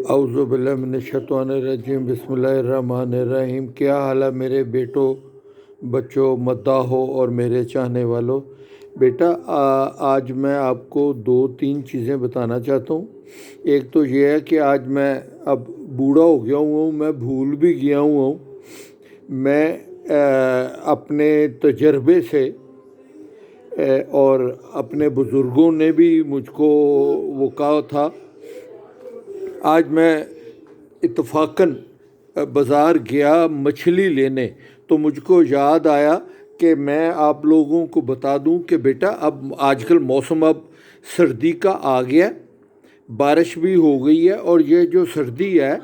اعوذ باللہ من الشیطان الرجیم، بسم اللہ الرحمن الرحیم۔ کیا حال ہے میرے بیٹوں، بچوں، مداحوں اور میرے چاہنے والوں؟ بیٹا آج میں آپ کو 2-3 چیزیں بتانا چاہتا ہوں۔ ایک تو یہ ہے کہ آج میں اب بوڑھا ہو گیا ہوں، میں بھول بھی گیا ہوں۔ میں اپنے تجربے سے اور اپنے بزرگوں نے بھی مجھ کو وہ کہا تھا، آج میں اتفاقاً بازار گیا مچھلی لینے، تو مجھ کو یاد آیا کہ میں آپ لوگوں کو بتا دوں کہ بیٹا اب آج کل موسم اب سردی کا آ گیا، بارش بھی ہو گئی ہے، اور یہ جو سردی ہے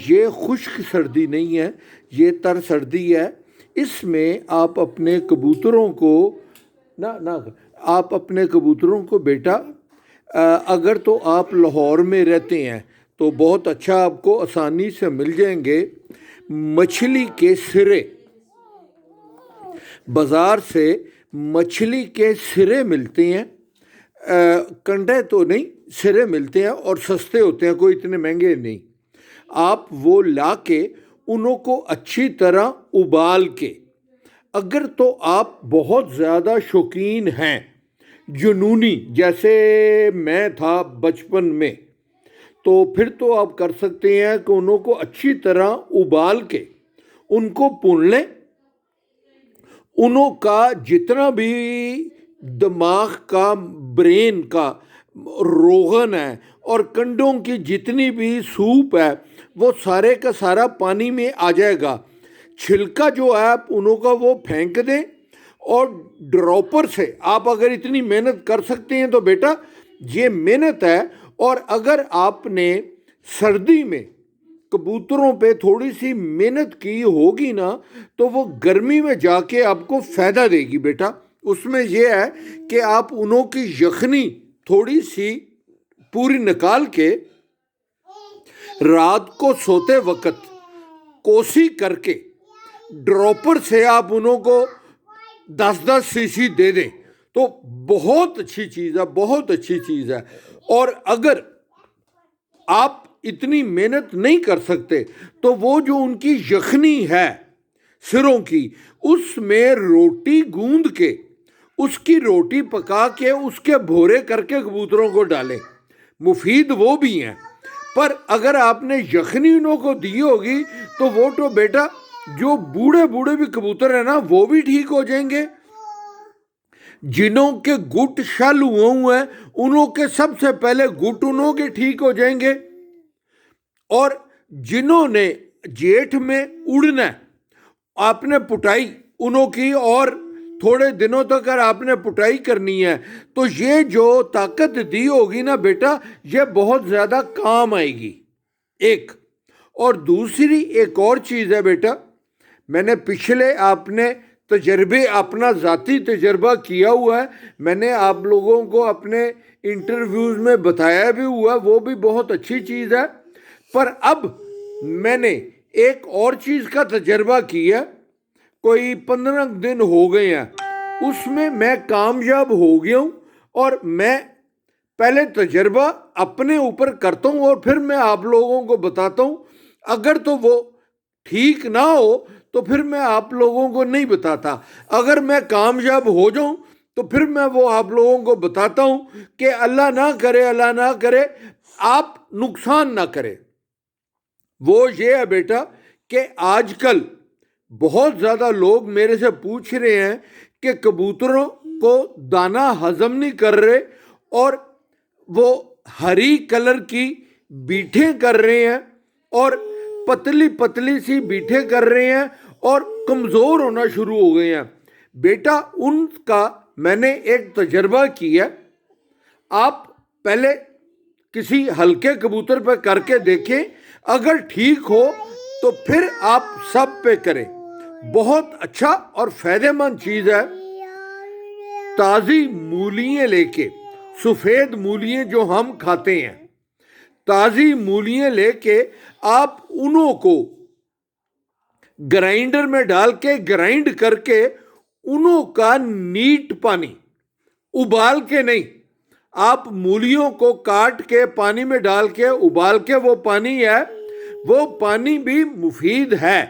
یہ خشک سردی نہیں ہے، یہ تر سردی ہے۔ اس میں آپ اپنے کبوتروں کو آپ اپنے کبوتروں کو بیٹا اگر تو آپ لاہور میں رہتے ہیں تو بہت اچھا، آپ کو آسانی سے مل جائیں گے مچھلی کے سرے۔ بازار سے مچھلی کے سرے ملتے ہیں، کنڈے تو نہیں، سرے ملتے ہیں اور سستے ہوتے ہیں، کوئی اتنے مہنگے نہیں۔ آپ وہ لا کے انہوں کو اچھی طرح ابال کے، اگر تو آپ بہت زیادہ شوقین ہیں، جنونی جیسے میں تھا بچپن میں، تو پھر تو آپ کر سکتے ہیں کہ انہوں کو اچھی طرح ابال کے ان کو بھون لیں۔ انہوں کا جتنا بھی دماغ کا، برین کا روغن ہے اور کنڈوں کی جتنی بھی سوپ ہے، وہ سارے کا سارا پانی میں آ جائے گا۔ چھلکا جو ہے آپ انہوں کا وہ پھینک دیں، اور ڈراپر سے آپ اگر اتنی محنت کر سکتے ہیں تو بیٹا یہ محنت ہے۔ اور اگر آپ نے سردی میں کبوتروں پہ تھوڑی سی محنت کی ہوگی نا، تو وہ گرمی میں جا کے آپ کو فائدہ دے گی بیٹا۔ اس میں یہ ہے کہ آپ انہوں کی یخنی تھوڑی سی پوری نکال کے رات کو سوتے وقت کوسی کر کے ڈراپر سے آپ انہوں کو 10 cc دے دیں تو بہت اچھی چیز ہے، بہت اچھی چیز ہے۔ اور اگر آپ اتنی محنت نہیں کر سکتے تو وہ جو ان کی یخنی ہے سروں کی، اس میں روٹی گوندھ کے، اس کی روٹی پکا کے، اس کے بھورے کر کے کبوتروں کو ڈالیں، مفید وہ بھی ہیں۔ پر اگر آپ نے یخنی انہوں کو دی ہوگی تو وہ تو بیٹا جو بوڑھے بوڑھے بھی کبوتر ہیں نا، وہ بھی ٹھیک ہو جائیں گے۔ جنہوں کے گٹ شل ہوئے ہیں انہوں کے سب سے پہلے گٹ انہوں کے ٹھیک ہو جائیں گے۔ اور جنہوں نے جیٹھ میں اڑنا ہے، آپ نے پٹائی انہوں کی، اور تھوڑے دنوں تک اگر آپ نے پٹائی کرنی ہے تو یہ جو طاقت دی ہوگی نا بیٹا، یہ بہت زیادہ کام آئے گی۔ ایک اور دوسری ایک اور چیز ہے بیٹا، میں نے پچھلے آپ نے تجربے، اپنا ذاتی تجربہ کیا ہوا ہے، میں نے آپ لوگوں کو اپنے انٹرویوز میں بتایا بھی ہوا، وہ بھی بہت اچھی چیز ہے۔ پر اب میں نے ایک اور چیز کا تجربہ کیا، کوئی 15 دن ہو گئے ہیں، اس میں کامیاب ہو گیا ہوں، اور میں پہلے تجربہ اپنے اوپر کرتا ہوں اور پھر میں آپ لوگوں کو بتاتا ہوں۔ اگر تو وہ ٹھیک نہ ہو تو پھر میں آپ لوگوں کو نہیں بتاتا، اگر میں کامیاب ہو جاؤں تو پھر میں وہ آپ لوگوں کو بتاتا ہوں کہ اللہ نہ کرے، اللہ نہ کرے آپ نقصان نہ کرے۔ وہ یہ ہے بیٹا کہ آج کل بہت زیادہ لوگ میرے سے پوچھ رہے ہیں کہ کبوتروں کو دانہ ہضم نہیں کر رہے، اور وہ ہری کلر کی بیٹھیں کر رہے ہیں، اور پتلی پتلی سی بیٹھیں کر رہے ہیں، اور کمزور ہونا شروع ہو گئے ہیں۔ بیٹا ان کا میں نے ایک تجربہ کیا، آپ پہلے کسی ہلکے کبوتر پہ کر کے دیکھیں، اگر ٹھیک ہو تو پھر آپ سب پہ کریں۔ بہت اچھا اور فائدہ مند چیز ہے۔ تازی مولیاں لے کے، سفید مولیاں جو ہم کھاتے ہیں، تازی مولیاں لے کے آپ انہوں کو گرائنڈر میں ڈال کے گرائنڈ کر کے انہوں کا نیٹ پانی، ابال کے نہیں، آپ مولیوں کو کاٹ کے پانی میں ڈال کے ابال کے وہ پانی ہے، وہ پانی بھی مفید ہے۔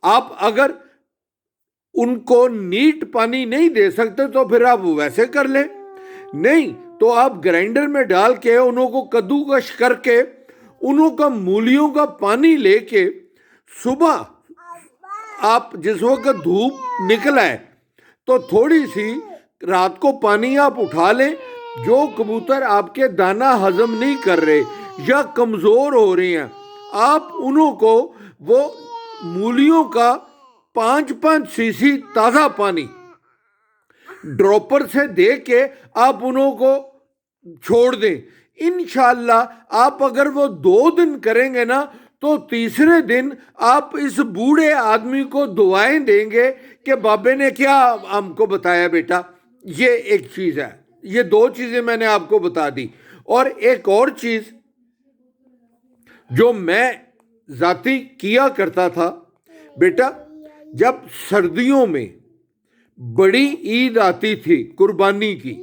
آپ اگر ان کو نیٹ پانی نہیں دے سکتے تو پھر آپ ویسے کر لیں، نہیں تو آپ گرائنڈر میں ڈال کے انہوں کو کدوکش کر کے انہوں کا مولیوں کا پانی لے کے صبح آپ جس وقت دھوپ نکل آئے تو تھوڑی سی رات کو پانی آپ اٹھا لیں۔ جو کبوتر آپ کے دانہ ہضم نہیں کر رہے یا کمزور ہو رہے ہیں، آپ انہوں کو وہ مولیوں کا 5 سی سی تازہ پانی ڈراپر سے دے کے آپ انہوں کو چھوڑ دیں۔ انشاءاللہ آپ اگر وہ 2 دن کریں گے نا تو تیسرے دن آپ اس بوڑھے آدمی کو دعائیں دیں گے کہ بابے نے کیا ہم کو بتایا بیٹا۔ یہ ایک چیز ہے، یہ 2 چیزیں میں نے آپ کو بتا دی۔ اور ایک اور چیز جو میں ذاتی کیا کرتا تھا بیٹا، جب سردیوں میں بڑی عید آتی تھی قربانی کی،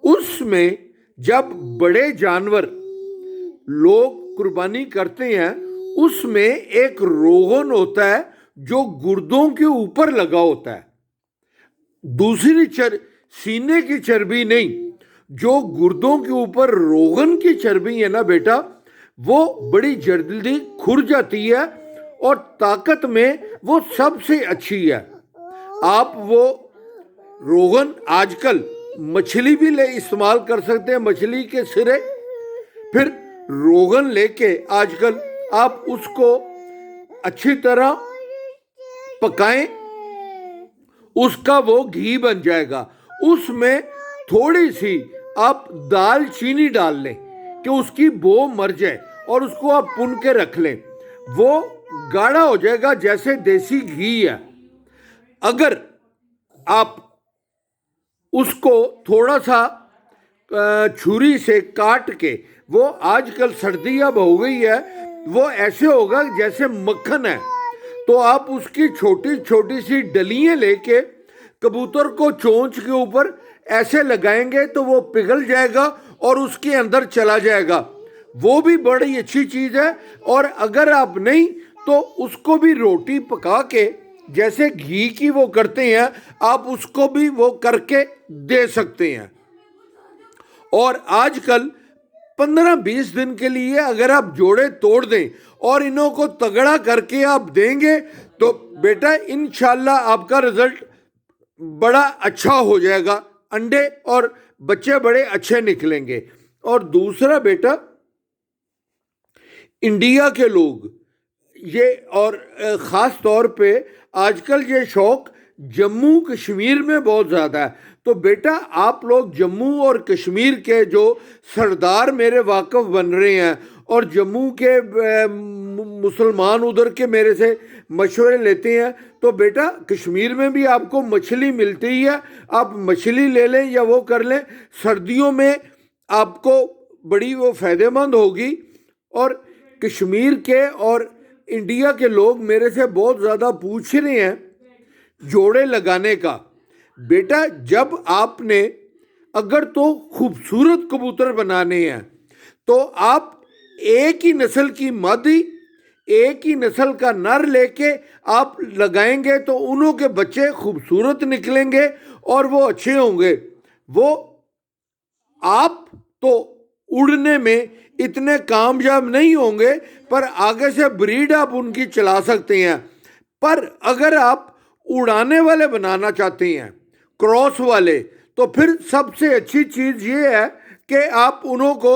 اس میں جب بڑے جانور لوگ قربانی کرتے ہیں اس میں ایک روغن ہوتا ہے جو گردوں کے اوپر لگا ہوتا ہے، دوسری سینے کی چربی نہیں، جو گردوں کے اوپر روغن کی چربی ہے نا بیٹا، وہ بڑی جلدی کھر جاتی ہے اور طاقت میں وہ سب سے اچھی ہے۔ آپ وہ روغن آج کل مچھلی بھی استعمال کر سکتے ہیں، مچھلی کے سرے، پھر روغن لے کے آج کل آپ اس کو اچھی طرح پکائیں، اس کا وہ گھی بن جائے گا۔ اس میں تھوڑی سی آپ دال چینی ڈال لیں کہ اس کی بو مر جائے اور اس کو آپ پن کے رکھ لیں، وہ گاڑھا ہو جائے گا جیسے دیسی گھی ہے۔ اگر آپ اس کو تھوڑا سا چھری سے کاٹ کے، وہ آج کل سردی اب ہو گئی ہے، وہ ایسے ہوگا جیسے مکھن ہے، تو آپ اس کی چھوٹی چھوٹی سی ڈلیاں لے کے کبوتر کو چونچ کے اوپر ایسے لگائیں گے تو وہ پگھل جائے گا اور اس کے اندر چلا جائے گا، وہ بھی بڑی اچھی چیز ہے۔ اور اگر آپ نہیں تو اس کو بھی روٹی پکا کے جیسے گھی کی وہ کرتے ہیں، آپ اس کو بھی وہ کر کے دے سکتے ہیں۔ اور آج کل 15-20 دن کے لیے اگر آپ جوڑے توڑ دیں اور انہوں کو تگڑا کر کے آپ دیں گے تو بیٹا انشاءاللہ آپ کا رزلٹ بڑا اچھا ہو جائے گا، انڈے اور بچے بڑے اچھے نکلیں گے۔ اور دوسرا بیٹا، انڈیا کے لوگ یہ اور خاص طور پہ آج کل یہ شوق جموں کشمیر میں بہت زیادہ ہے، تو بیٹا آپ لوگ جموں اور کشمیر کے جو سردار میرے واقف بن رہے ہیں اور جموں کے مسلمان ادھر کے میرے سے مشورے لیتے ہیں، تو بیٹا کشمیر میں بھی آپ کو مچھلی ملتی ہی ہے، آپ مچھلی لے لیں یا وہ کر لیں، سردیوں میں آپ کو بڑی وہ فائدہ مند ہوگی۔ اور کشمیر کے اور انڈیا کے لوگ میرے سے بہت زیادہ پوچھ رہے ہیں جوڑے لگانے کا۔ بیٹا جب آپ نے اگر تو خوبصورت کبوتر بنانے ہیں تو آپ ایک ہی نسل کی مادی، ایک ہی نسل کا نر لے کے آپ لگائیں گے تو انہوں کے بچے خوبصورت نکلیں گے اور وہ اچھے ہوں گے۔ وہ آپ تو اڑنے میں اتنے کامیاب نہیں ہوں گے پر آگے سے بریڈ آپ ان کی چلا سکتے ہیں، پر اگر آپ اڑانے والے بنانا چاہتے ہیں، کراس والے، تو پھر سب سے اچھی چیز یہ ہے کہ آپ انہوں کو